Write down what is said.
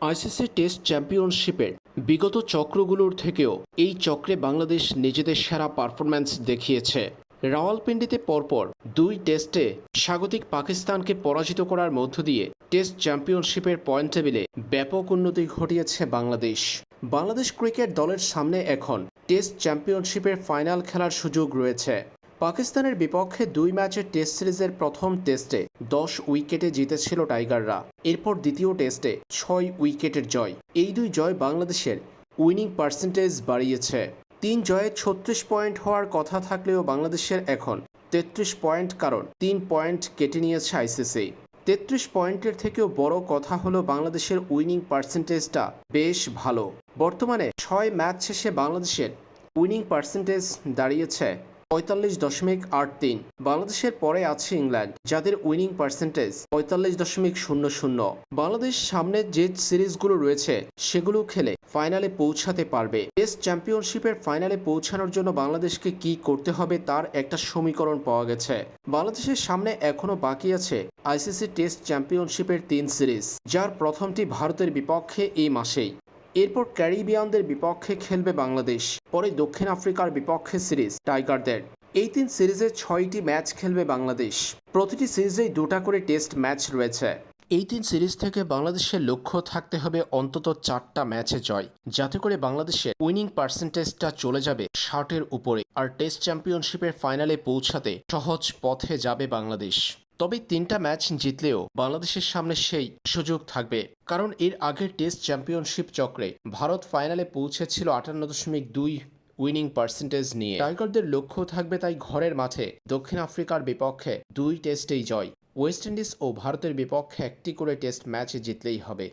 ICC test চ্যাম্পিয়নশিপের বিগত চক্রগুলোর থেকেও এই চক্রে বাংলাদেশ নিজেদের সেরা পারফরম্যান্স দেখিয়েছে। রাওয়ালপিন্ডিতে পরপর দুই টেস্টে স্বাগতিক পাকিস্তানকে পরাজিত করার মধ্য দিয়ে টেস্ট চ্যাম্পিয়নশিপের পয়েন্ট টেবিলে ব্যাপক উন্নতি ঘটিয়েছে বাংলাদেশ। বাংলাদেশ ক্রিকেট দলের সামনে এখন টেস্ট চ্যাম্পিয়নশিপের ফাইনাল খেলার সুযোগ রয়েছে। পাকিস্তানের বিপক্ষে ২ ম্যাচের টেস্ট সিরিজের প্রথম টেস্টে ১০ উইকেটে জিতেছিল টাইগাররা। এরপর দ্বিতীয় টেস্টে ৬ উইকেটের জয়। এই দুই জয় বাংলাদেশের উইনিং পার্সেন্টেজ বাড়িয়েছে। ৩ জয়ে ৩৬ পয়েন্ট হওয়ার কথা থাকলেও বাংলাদেশের এখন ৩৩ পয়েন্ট, কারণ ৩ পয়েন্ট কেটে নিয়েছে আইসিসি। ৩৩ পয়েন্টের থেকেও বড় কথা হলো বাংলাদেশের উইনিং পার্সেন্টেজটা বেশ ভালো। বর্তমানে ৬ ম্যাচ শেষে বাংলাদেশের উইনিং পার্সেন্টেজ দাঁড়িয়েছে ৪৫.৮৩। বাংলাদেশের পরে আছে ইংল্যান্ড, যাদের উইনিং পার্সেন্টেজ ৪৫.০০। বাংলাদেশ সামনে যে সিরিজগুলো রয়েছে সেগুলো খেলে ফাইনালে পৌঁছাতে পারবে। টেস্ট চ্যাম্পিয়নশিপের ফাইনালে পৌঁছানোর জন্য বাংলাদেশকে কি করতে হবে তার একটা সমীকরণ পাওয়া গেছে। বাংলাদেশের সামনে এখনও বাকি আছে আইসিসি টেস্ট চ্যাম্পিয়নশিপের ৩ সিরিজ, যার প্রথমটি ভারতের বিপক্ষে এই মাসেই। এরপর ক্যারিবিয়ানদের বিপক্ষে খেলবে বাংলাদেশ, পরে দক্ষিণ আফ্রিকার বিপক্ষে সিরিজ টাইগারদের। এই ৩ সিরিজে ৬টি ম্যাচ খেলবে বাংলাদেশ। প্রতিটি সিরিজেই ২টা করে টেস্ট ম্যাচ রয়েছে। এই ৩ সিরিজ থেকে বাংলাদেশের লক্ষ্য থাকতে হবে অন্তত ৪টা ম্যাচে জয়, যাতে করে বাংলাদেশের উইনিং পার্সেন্টেজটা চলে যাবে ৬০-এর উপরে। আর টেস্ট চ্যাম্পিয়নশিপের ফাইনালে পৌঁছাতে সহজ পথে যাবে বাংলাদেশ। তবে ৩টা ম্যাচ জিতলেও বাংলাদেশের সামনে সেই সুযোগ থাকবে, কারণ এর আগের টেস্ট চ্যাম্পিয়নশিপ চক্রে ভারত ফাইনালে পৌঁছেছিল ৫৮.২ উইনিং পার্সেন্টেজ নিয়ে। টাইগারদের লক্ষ্য থাকবে তাই ঘরের মাঠে দক্ষিণ আফ্রিকার বিপক্ষে ২ টেস্টেই জয়। ওয়েস্ট ইন্ডিজ ও ভারতের বিপক্ষে একটি করে টেস্ট ম্যাচ জিতলেই হবে।